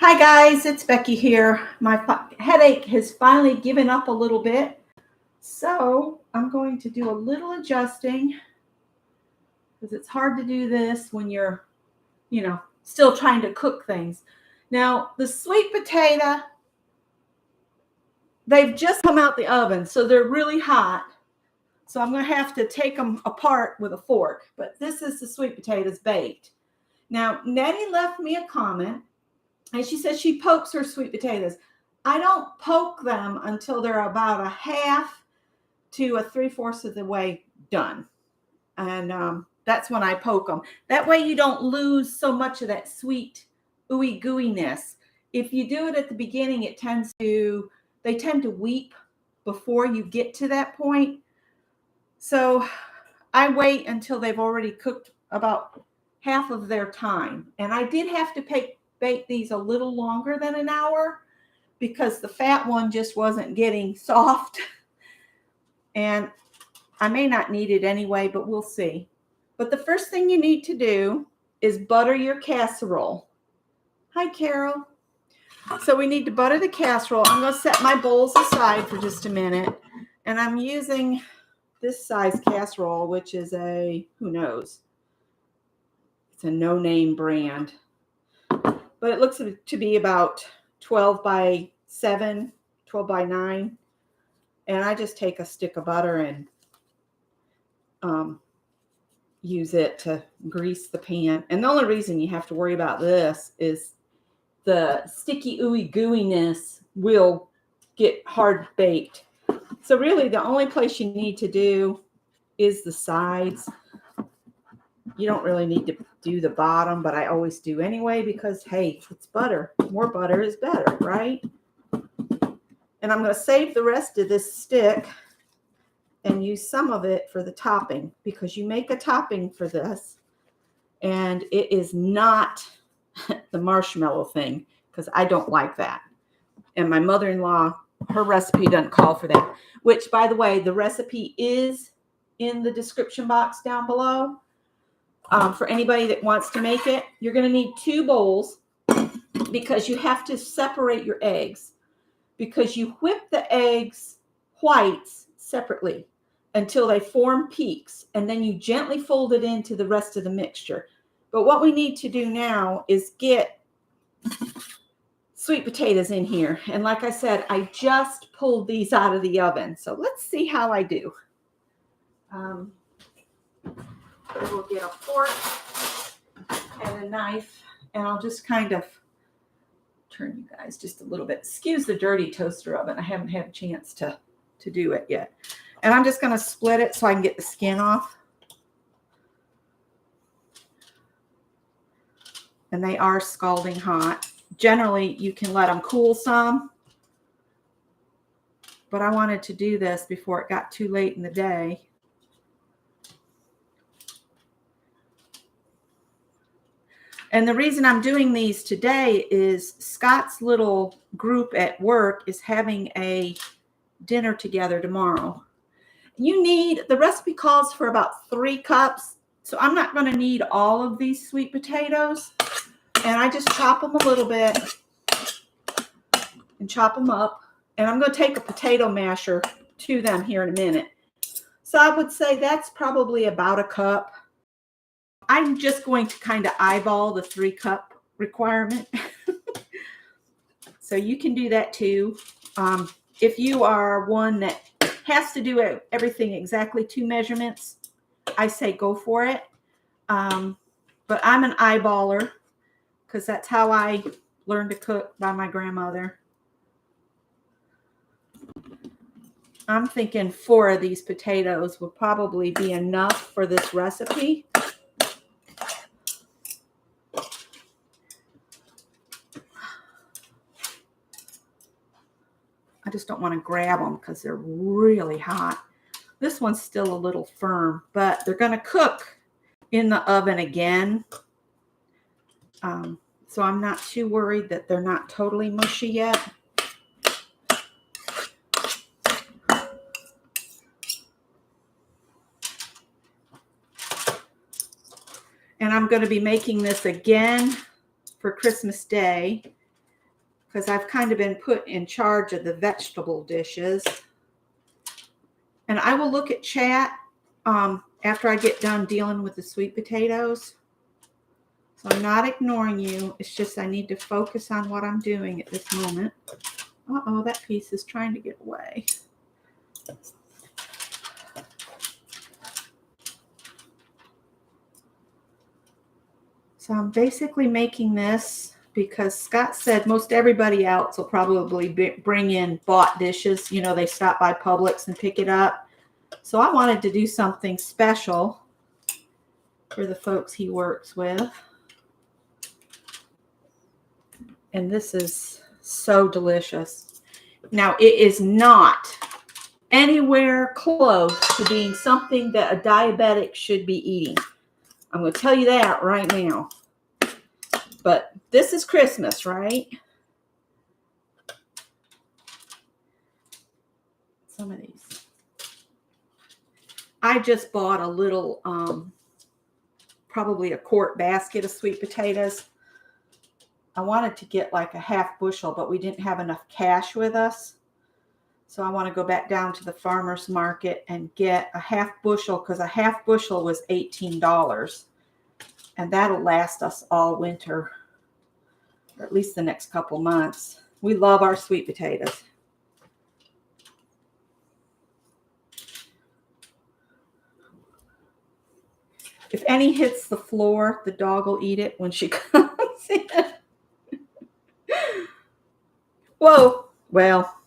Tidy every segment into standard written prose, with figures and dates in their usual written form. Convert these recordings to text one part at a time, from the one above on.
Hi guys, it's Becky here. My headache has finally given up a little bit. So I'm going to do a little adjusting because it's hard to do this when you're, still trying to cook things. Now, the sweet potato, they've just come out the oven, so they're really hot. So I'm going to have to take them apart with a fork. But this is the sweet potatoes baked. Now, Nettie left me a comment. And she says she pokes her sweet potatoes. I don't poke them until they're about a half to a 3/4 of the way done. And that's when I poke them. That way you don't lose so much of that sweet ooey gooiness. If you do it at the beginning, they tend to weep before you get to that point. So I wait until they've already cooked about half of their time. And I did have to bake these a little longer than an hour because the fat one just wasn't getting soft. And I may not need it anyway, but we'll see. But the first thing you need to do is butter your casserole. Hi, Carol. So we need to butter the casserole. I'm going to set my bowls aside for just a minute. And I'm using this size casserole, which is who knows? It's a no-name brand. But it looks to be about 12 by 7, 12 by 9. And I just take a stick of butter and use it to grease the pan. And the only reason you have to worry about this is the sticky ooey gooiness will get hard baked. So really the only place you need to do is the sides. You don't really need to do the bottom, but I always do anyway because, hey, it's butter. More butter is better, right? And I'm going to save the rest of this stick and use some of it for the topping because you make a topping for this and it is not the marshmallow thing because I don't like that. And my mother-in-law, her recipe doesn't call for that, which, by the way, the recipe is in the description box down below. For anybody that wants to make it, you're going to need 2 bowls because you have to separate your eggs because you whip the eggs whites separately until they form peaks, and then you gently fold it into the rest of the mixture. But what we need to do now is get sweet potatoes in here. And like I said, I just pulled these out of the oven. So let's see how I do. We'll get a fork and a knife, and I'll just kind of turn you guys just a little bit. Excuse the dirty toaster oven. I haven't had a chance to do it yet. And I'm just going to split it so I can get the skin off. And they are scalding hot. Generally, you can let them cool some. But I wanted to do this before it got too late in the day. And the reason I'm doing these today is Scott's little group at work is having a dinner together tomorrow. The recipe calls for about 3 cups. So I'm not going to need all of these sweet potatoes. And I just chop them a little bit and chop them up. And I'm going to take a potato masher to them here in a minute. So I would say that's probably about a cup. I'm just going to kind of eyeball the 3-cup requirement. So you can do that too. If you are one that has to do everything exactly 2 measurements, I say go for it. But I'm an eyeballer because that's how I learned to cook by my grandmother. I'm thinking 4 of these potatoes will probably be enough for this recipe. I just don't want to grab them because they're really hot. This one's still a little firm, but they're going to cook in the oven again. So I'm not too worried that they're not totally mushy yet. And I'm going to be making this again for Christmas Day. because I've kind of been put in charge of the vegetable dishes. And I will look at chat after I get done dealing with the sweet potatoes. So I'm not ignoring you. It's just I need to focus on what I'm doing at this moment. Uh-oh, that piece is trying to get away. So I'm basically making this because Scott said most everybody else will probably bring in bought dishes. You know, they stop by Publix and pick it up. So I wanted to do something special for the folks he works with. And this is so delicious. Now, it is not anywhere close to being something that a diabetic should be eating. I'm going to tell you that right now. But this is Christmas, right? Some of these. I just bought a little, probably a quart basket of sweet potatoes. I wanted to get like a half bushel, but we didn't have enough cash with us. So I want to go back down to the farmer's market and get a half bushel, because a half bushel was $18. And that'll last us all winter, or at least the next couple months. We love our sweet potatoes. If any hits the floor, the dog will eat it when she comes in. Whoa, well,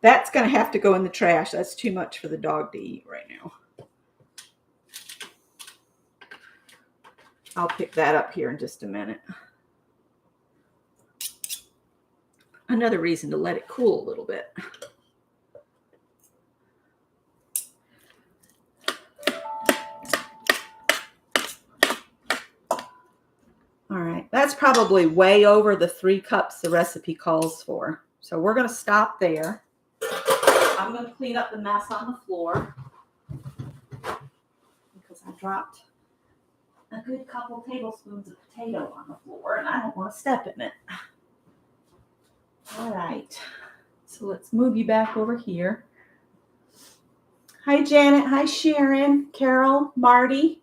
that's going to have to go in the trash. That's too much for the dog to eat right now. I'll pick that up here in just a minute. Another reason to let it cool a little bit. All right, that's probably way over the 3 cups the recipe calls for. So we're going to stop there. I'm going to clean up the mess on the floor because I dropped a good couple tablespoons of potato on the floor and I don't want to step in it. All right, so let's move you back over here. Hi, Janet. Hi, Sharon, Carol, Marty.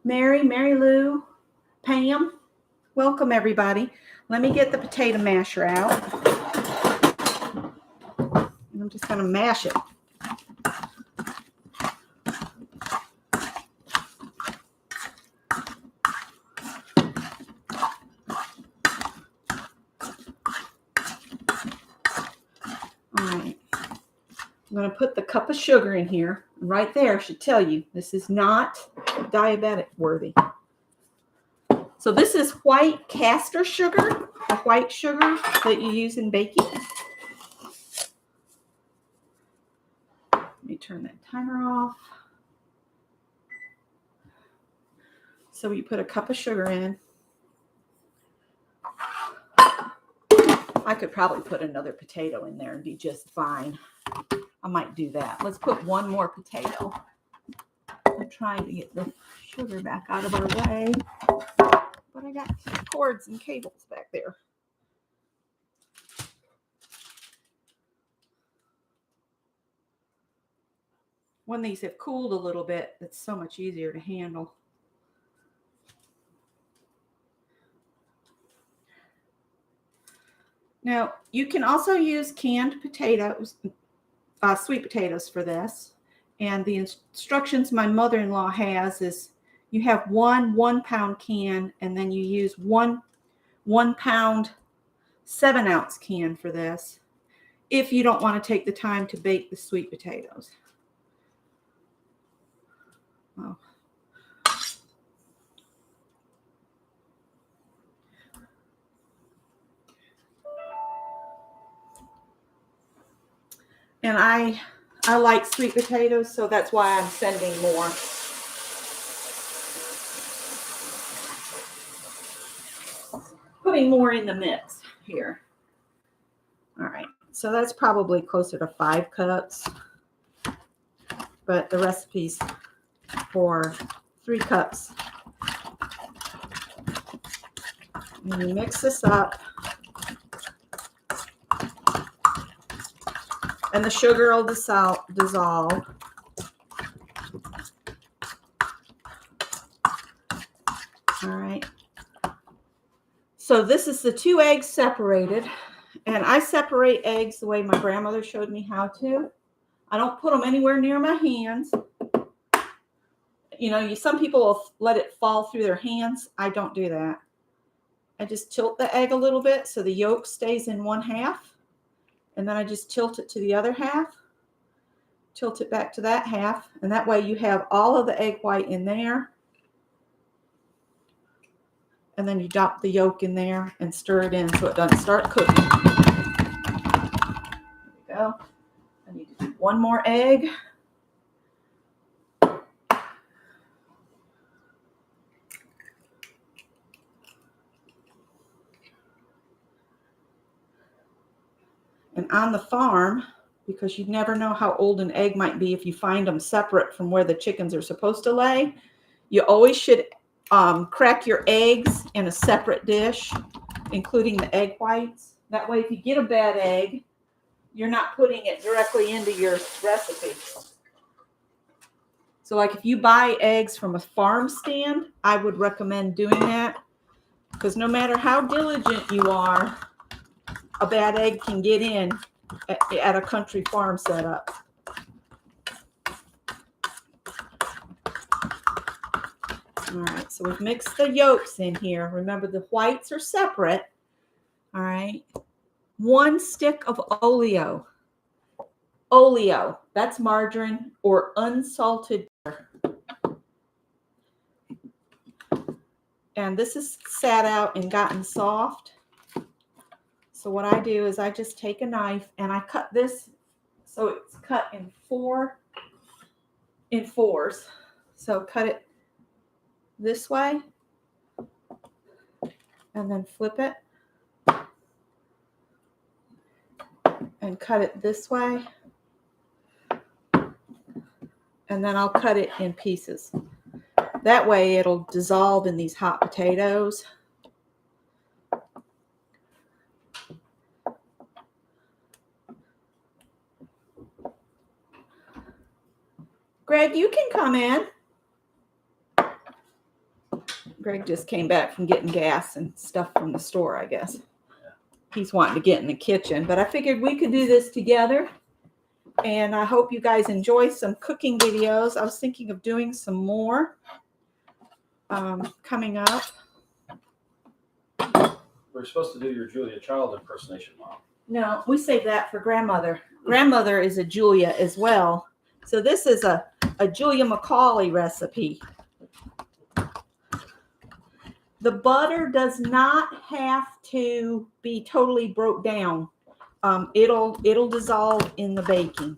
Mary Lou, Pam. Welcome, everybody. Let me get the potato masher out. And I'm just going to mash it. All right. I'm going to put the cup of sugar in here. Right there should tell you this is not diabetic worthy. So this is white castor sugar, the white sugar that you use in baking. Let me turn that timer off. So you put a cup of sugar in. I could probably put another potato in there and be just fine. I might do that. Let's put one more potato. I'm trying to get the sugar back out of our way. But I got cords and cables back there. When these have cooled a little bit, it's so much easier to handle. Now, you can also use canned potatoes, sweet potatoes for this. And the instructions my mother-in-law has is you have one 1-pound can, and then you use one 1-pound 7-ounce can for this if you don't want to take the time to bake the sweet potatoes. Oh. And I like sweet potatoes, so that's why I'm sending more. Putting more in the mix here. All right, so that's probably closer to 5 cups, but the recipe's for 3 cups. And you mix this up. And the sugar will dissolve. All right. So this is the 2 eggs separated. And I separate eggs the way my grandmother showed me how to. I don't put them anywhere near my hands. You know, some people will let it fall through their hands. I don't do that. I just tilt the egg a little bit so the yolk stays in one half. And then I just tilt it to the other half. Tilt it back to that half. And that way you have all of the egg white in there. And then you drop the yolk in there and stir it in so it doesn't start cooking. There we go. I need to do one more egg. And on the farm, because you never know how old an egg might be if you find them separate from where the chickens are supposed to lay, you always should crack your eggs in a separate dish, including the egg whites. That way, if you get a bad egg, you're not putting it directly into your recipe. So like if you buy eggs from a farm stand, I would recommend doing that, because no matter how diligent you are, a bad egg can get in at a country farm setup. All right, so we've mixed the yolks in here. Remember, the whites are separate. All right. 1 stick of oleo. Oleo, that's margarine or unsalted butter. And this is sat out and gotten soft. So what I do is I just take a knife and I cut this so it's cut in 4s. So cut it this way and then flip it and cut it this way. And then I'll cut it in pieces. That way it'll dissolve in these hot potatoes. Greg, you can come in. Greg just came back from getting gas and stuff from the store, I guess. He's wanting to get in the kitchen, but I figured we could do this together. And I hope you guys enjoy some cooking videos. I was thinking of doing some more coming up. We're supposed to do your Julia Child impersonation, Mom. No, we saved that for grandmother. Grandmother is a Julia as well. So this is a Julia McAuley recipe. The butter does not have to be totally broke down. It'll dissolve in the baking.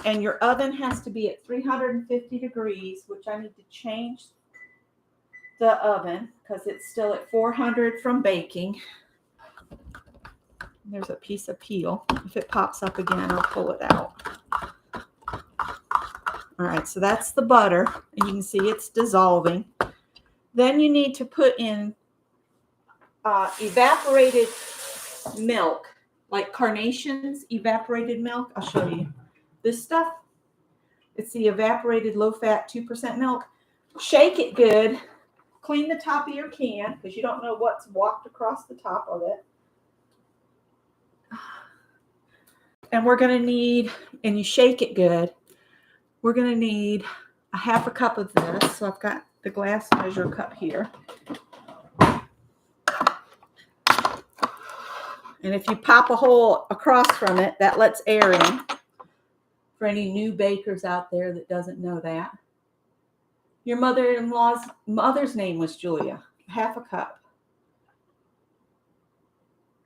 And your oven has to be at 350 degrees, which I need to change the oven because it's still at 400 from baking. There's a piece of peel. If it pops up again, I'll pull it out. All right, so that's the butter. And you can see it's dissolving. Then you need to put in evaporated milk, like Carnation's evaporated milk. I'll show you this stuff. It's the evaporated low-fat 2% milk. Shake it good. Clean the top of your can because you don't know what's walked across the top of it. And we're going to need, and you shake it good, we're going to need a 1/2 cup of this. So I've got the glass measure cup here. And if you pop a hole across from it, that lets air in. For any new bakers out there that doesn't know that. Your mother-in-law's mother's name was Julia. 1/2 cup.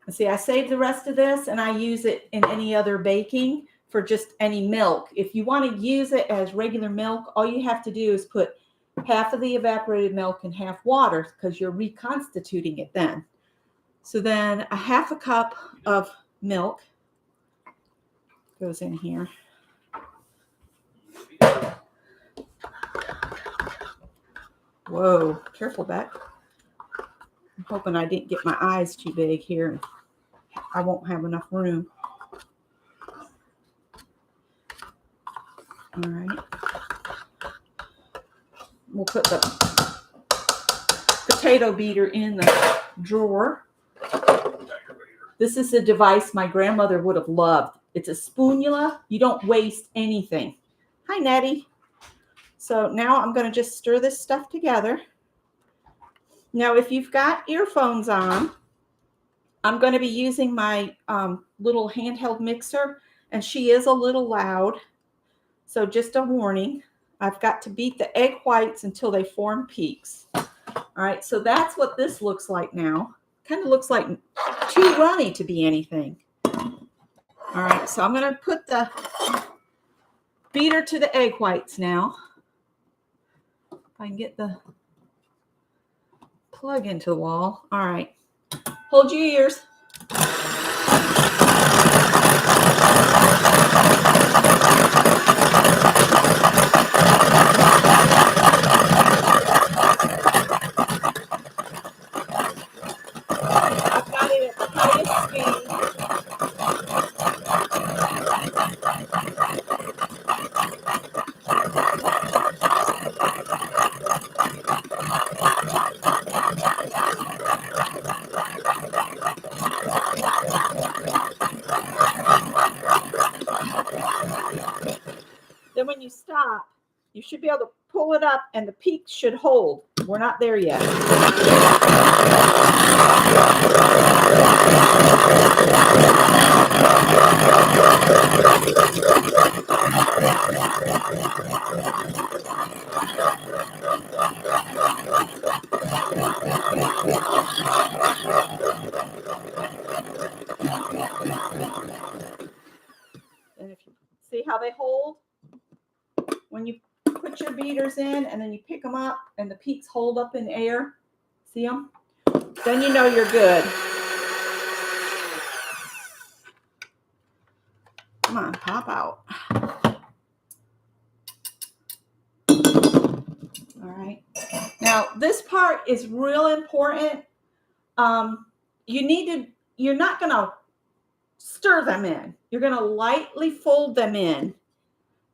And see, I save the rest of this and I use it in any other baking for just any milk. If you want to use it as regular milk, all you have to do is put 1/2 of the evaporated milk and 1/2 water because you're reconstituting it then. So then a 1/2 cup of milk goes in here. Whoa, careful, Beck. hoping I didn't get my eyes too big here. I won't have enough room. All right. We'll put the potato beater in the drawer. This is a device my grandmother would have loved. It's a spoonula. You don't waste anything. Hi, Nettie. So now I'm going to just stir this stuff together. Now, if you've got earphones on, I'm going to be using my little handheld mixer, and she is a little loud. So just a warning. I've got to beat the egg whites until they form peaks. All right, so that's what this looks like now. Kind of looks like too runny to be anything. All right, so I'm going to put the beater to the egg whites now. If I can get the plug into the wall. All right, hold your ears. I've got it at the highest speed. Then when you stop, you should be able to pull it up and the peak should hold. We're not there yet. And if you see how they hold, when you put your beaters in and then you pick them up and the peaks hold up in air, see them? Then you know you're good. Come on, pop out. All right. Now, this part is real important. You're not going to stir them in. You're going to lightly fold them in.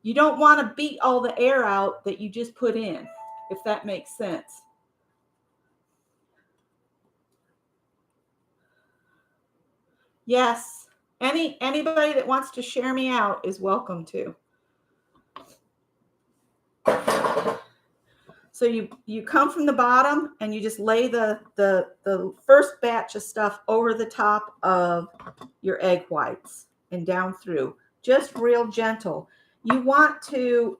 You don't want to beat all the air out that you just put in, if that makes sense. Yes. Anybody that wants to share me out is welcome to. So you come from the bottom and you just lay the first batch of stuff over the top of your egg whites and down through, just real gentle. You want to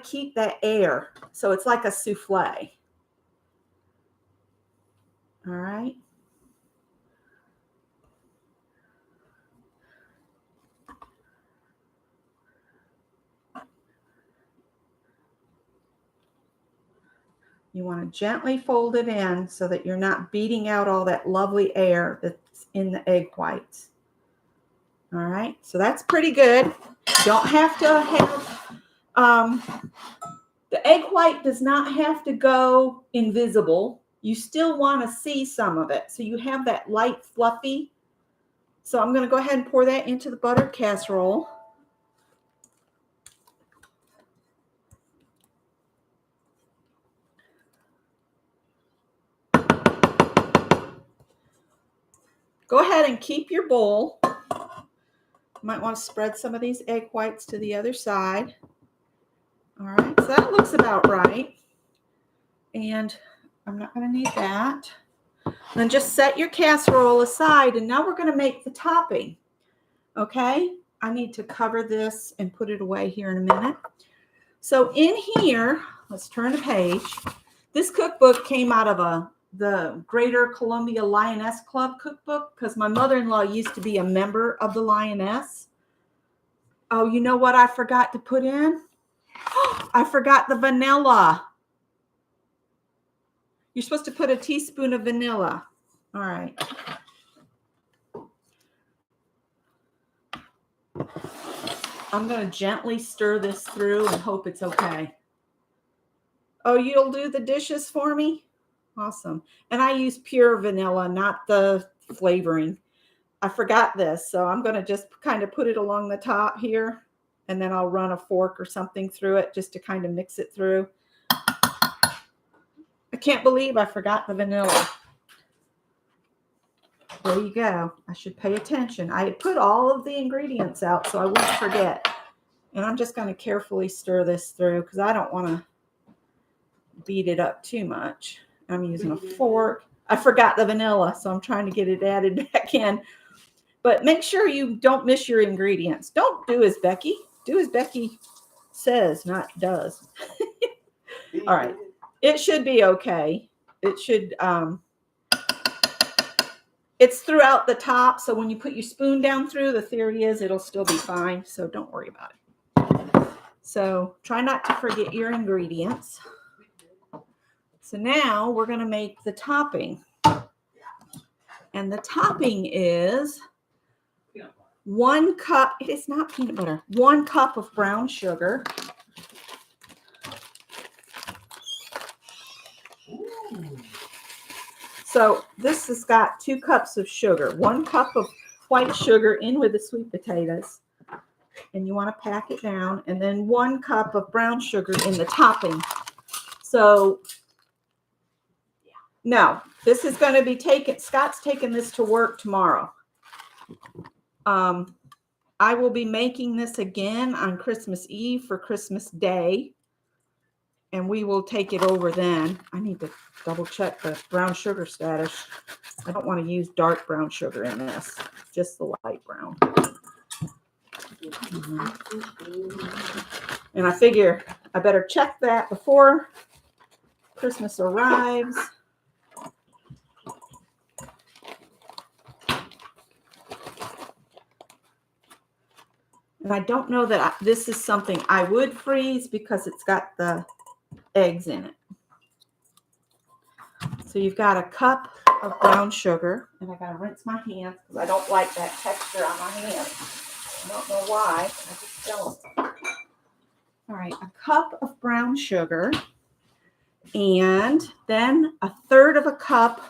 keep that air, so it's like a souffle. All right. You want to gently fold it in so that you're not beating out all that lovely air that's in the egg whites. All right, so that's pretty good. You don't have to have, the egg white does not have to go invisible. You still want to see some of it. So you have that light fluffy. So I'm going to go ahead and pour that into the buttered casserole. Go ahead and keep your bowl. You might want to spread some of these egg whites to the other side. All right, so that looks about right. And I'm not going to need that. Then just set your casserole aside, and now we're going to make the topping. Okay, I need to cover this and put it away here in a minute. So in here, let's turn the page. This cookbook came out of the Greater Columbia Lioness Club cookbook because my mother-in-law used to be a member of the Lioness. Oh, you know what I forgot to put in? I forgot the vanilla. You're supposed to put a teaspoon of vanilla. All right. I'm going to gently stir this through and hope it's okay. Oh, you'll do the dishes for me? Awesome. And I use pure vanilla, not the flavoring. I forgot this, so I'm going to just kind of put it along the top here, and then I'll run a fork or something through it just to kind of mix it through. I can't believe I forgot the vanilla. There you go. I should pay attention. I had put all of the ingredients out so I wouldn't forget. And I'm just going to carefully stir this through because I don't want to beat it up too much. I'm using a fork. I forgot the vanilla, so I'm trying to get it added back in. But make sure you don't miss your ingredients. Don't do as Becky. Do as Becky says, not does. All right. It should be okay. It should, it's throughout the top. So when you put your spoon down through, the theory is it'll still be fine. So don't worry about it. So try not to forget your ingredients. So now we're going to make the topping. And the topping is 1 cup. It is not peanut butter. 1 cup of brown sugar. So this has got 2 cups of sugar. 1 cup of white sugar in with the sweet potatoes. And you want to pack it down. And then 1 cup of brown sugar in the topping. So no, this is going to be taken. Scott's taking this to work tomorrow. I will be making this again on Christmas Eve for Christmas Day. And we will take it over then. I need to double check the brown sugar status. I don't want to use dark brown sugar in this, just the light brown. And I figure I better check that before Christmas arrives. And I don't know that this is something I would freeze because it's got the eggs in it. So you've got a cup of brown sugar, and I got to rinse my hands because I don't like that texture on my hands. I don't know why. I just don't. All right, a cup of brown sugar, and then 1/3 of a cup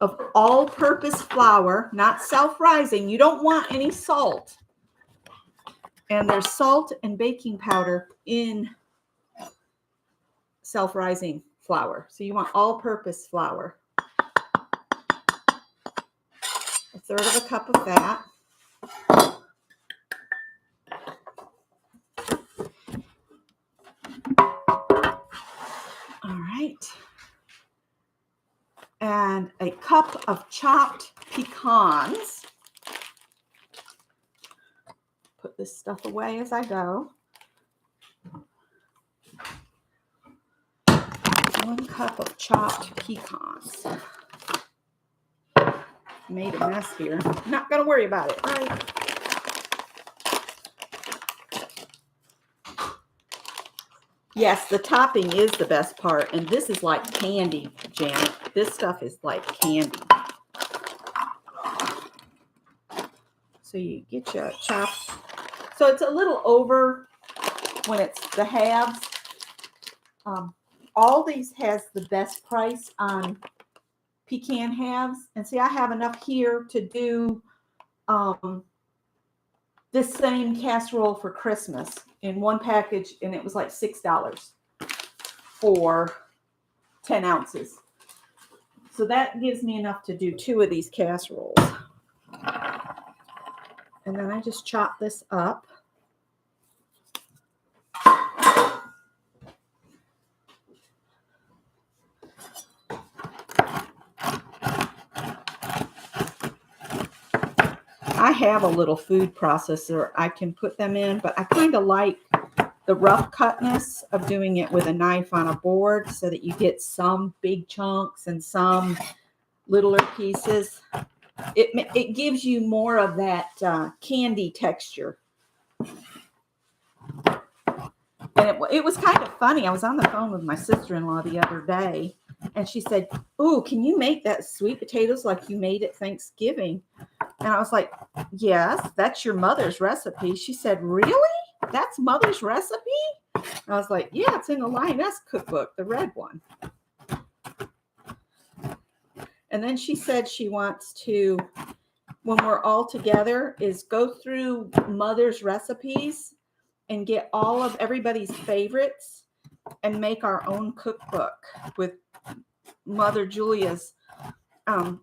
of all-purpose flour, not self-rising. You don't want any salt. And there's salt and baking powder in self-rising flour. So you want all-purpose flour. 1/3 of a cup of that. All right. And a cup of chopped pecans. Put this stuff away as I go. 1 cup of chopped pecans. Made a mess here. Not going to worry about it, right? Yes, the topping is the best part. And this is like candy, Janet. This stuff is like candy. So you get your chopped. So it's a little over when it's the halves. Aldi's has the best price on pecan halves. And see, I have enough here to do this same casserole for Christmas in 1 package. And it was like $6 for 10 ounces. So that gives me enough to do 2 of these casseroles. And then I just chop this up. I have a little food processor I can put them in, but I kind of like the rough cutness of doing it with a knife on a board so that you get some big chunks and some littler pieces. It gives you more of that candy texture. And it was kind of funny. I was on the phone with my sister-in-law the other day, and she said, "Ooh, can you make that sweet potatoes like you made at Thanksgiving?" And I was like, "Yes, that's your mother's recipe." She said, "Really? That's mother's recipe?" I was like, "Yeah, it's in the Lioness cookbook, the red one." And then she said she wants to, when we're all together, is go through Mother's recipes and get all of everybody's favorites and make our own cookbook with Mother Julia's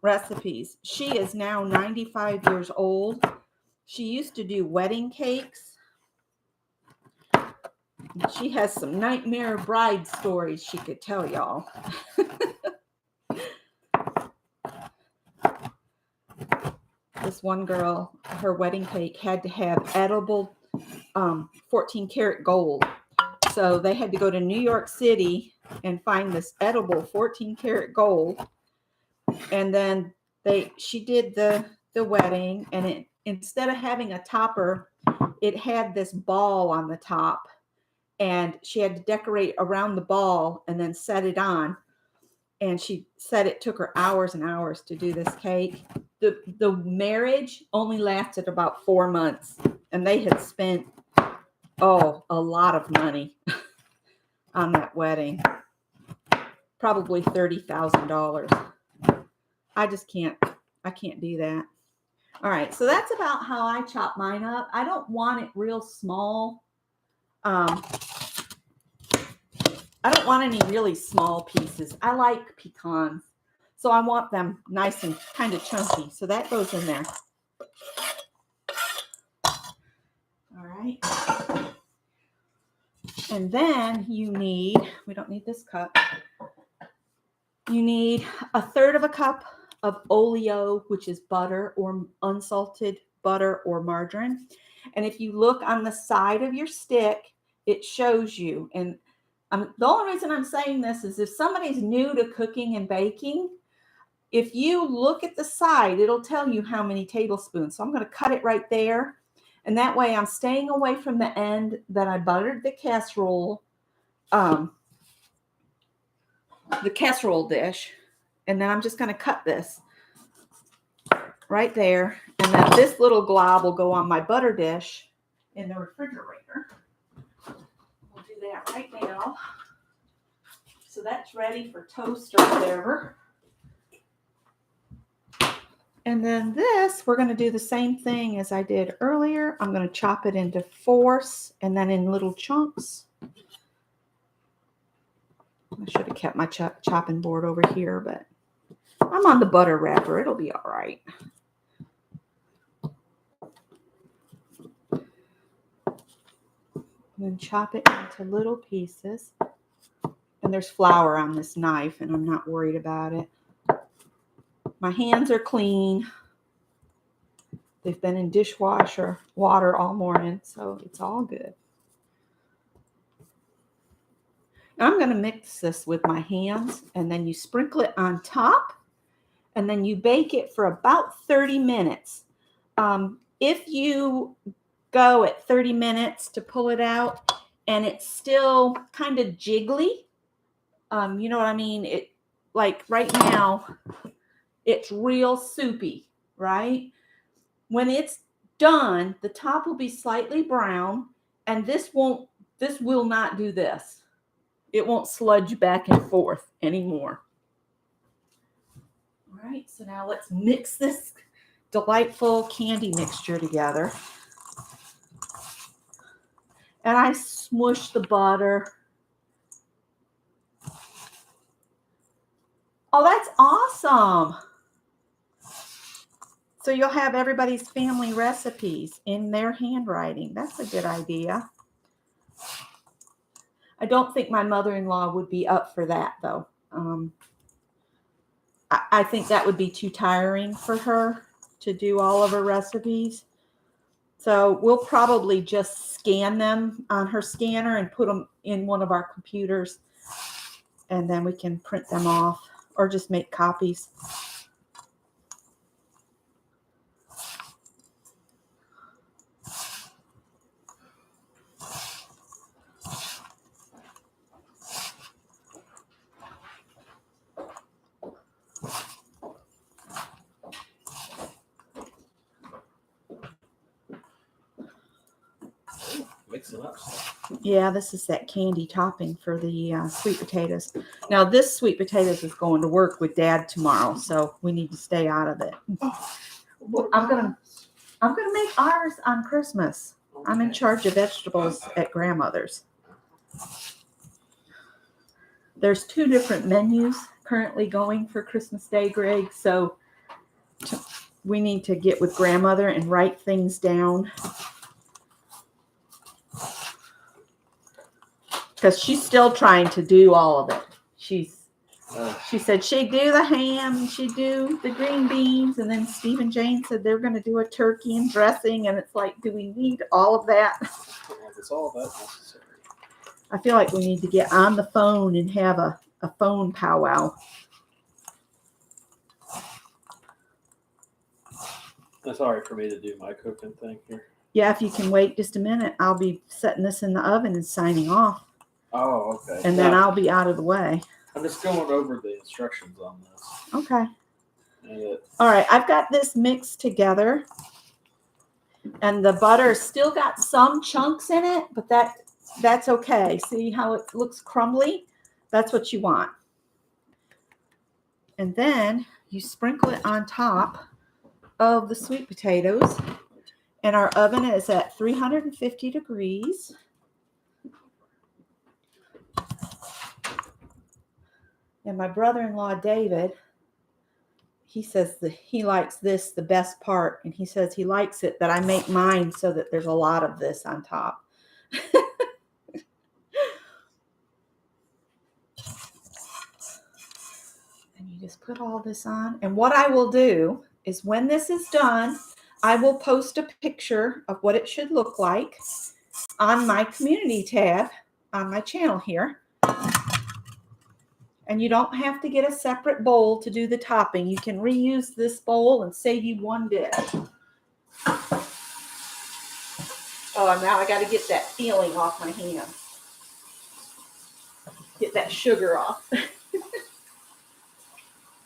recipes. She is now 95 years old. She used to do wedding cakes. She has some nightmare bride stories she could tell y'all. This one girl, her wedding cake had to have edible 14 karat gold. So they had to go to New York City and find this edible 14 karat gold. And then she did the wedding, and it, instead of having a topper, it had this ball on the top, and she had to decorate around the ball and then set it on. And she said it took her hours and hours to do this cake. The marriage only lasted about 4 months, and they had spent a lot of money on that wedding. Probably $30,000. I can't do that. All right, so that's about how I chop mine up. I don't want it real small. I don't want any really small pieces. I like pecans, so I want them nice and kind of chunky. So that goes in there. All right. And then you need, we don't need this cup. You need 1/3 cup of oleo, which is butter or unsalted butter or margarine. And if you look on the side of your stick, it shows you. And the only reason I'm saying this is if somebody's new to cooking and baking, if you look at the side, it'll tell you how many tablespoons. So I'm going to cut it right there. And that way I'm staying away from the end that I buttered the casserole dish. And then I'm just going to cut this right there. And then this little glob will go on my butter dish in the refrigerator. We'll do that right now. So that's ready for toast or whatever. And then this, we're going to do the same thing as I did earlier. I'm going to chop it into fourths and then in little chunks. I should have kept my chopping board over here, but I'm on the butter wrapper. It'll be all right. And then chop it into little pieces. And there's flour on this knife, and I'm not worried about it. My hands are clean. They've been in dishwasher water all morning, so it's all good. I'm going to mix this with my hands, and then you sprinkle it on top, and then you bake it for about 30 minutes. If you go at 30 minutes to pull it out, and it's still kind of jiggly, you know what I mean? It, like right now, it's real soupy, right? When it's done, the top will be slightly brown, and this will not do this. It won't sludge back and forth anymore. All right, so now let's mix this delightful candy mixture together. And I smush the butter. Oh, that's awesome. So you'll have everybody's family recipes in their handwriting. That's a good idea. I don't think my mother-in-law would be up for that, though. I think that would be too tiring for her to do all of her recipes. So we'll probably just scan them on her scanner and put them in one of our computers, and then we can print them off or just make copies. We mixing up stuff. Yeah, this is that candy topping for the sweet potatoes. Now, this sweet potatoes is going to work with Dad tomorrow, so we need to stay out of it. Well, I'm gonna make ours on Christmas. I'm in charge of vegetables at grandmother's. There's 2 different menus currently going for Christmas Day, Greg. So we need to get with grandmother and write things down. Because she's still trying to do all of it. She said she'd do the ham, she'd do the green beans, and then Steve and Jane said they're going to do a turkey and dressing, and it's like, do we need all of that? It's all that necessary. I feel like we need to get on the phone and have a phone powwow. It's hard for me to do my cooking thing here. Yeah, if you can wait just a minute, I'll be setting this in the oven and signing off. Oh, okay. And then I'll be out of the way. I'm just going over the instructions on this. Okay. All right, I've got this mixed together. And the butter still got some chunks in it, but that's okay. See how it looks crumbly? That's what you want. And then you sprinkle it on top of the sweet potatoes. And our oven is at 350 degrees. And my brother-in-law, David, he says that he likes this the best part. And he says he likes it that I make mine so that there's a lot of this on top. And you just put all this on. And what I will do is when this is done, I will post a picture of what it should look like on my community tab on my channel here. And you don't have to get a separate bowl to do the topping. You can reuse this bowl and save you one dish. Oh, now I got to get that feeling off my hand. Get that sugar off. I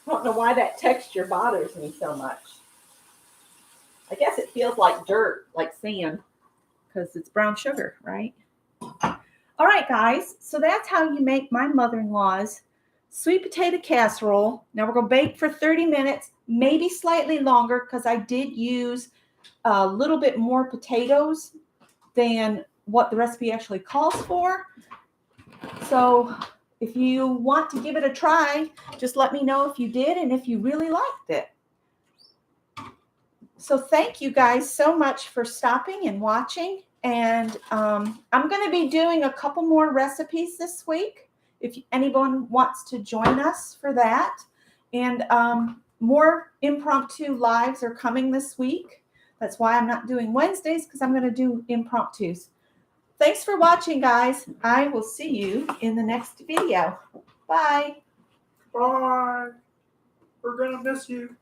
don't know why that texture bothers me so much. I guess it feels like dirt, like sand, because it's brown sugar, right? All right, guys. So that's how you make my mother-in-law's sweet potato casserole. Now we're going to bake for 30 minutes, maybe slightly longer, because I did use a little bit more potatoes than what the recipe actually calls for. So if you want to give it a try, just let me know if you did and if you really liked it. So thank you guys so much for stopping and watching. And I'm going to be doing a couple more recipes this week. If anyone wants to join us for that. And more impromptu lives are coming this week. That's why I'm not doing Wednesdays, because I'm going to do impromptus. Thanks for watching, guys. I will see you in the next video. Bye. Bye. We're going to miss you.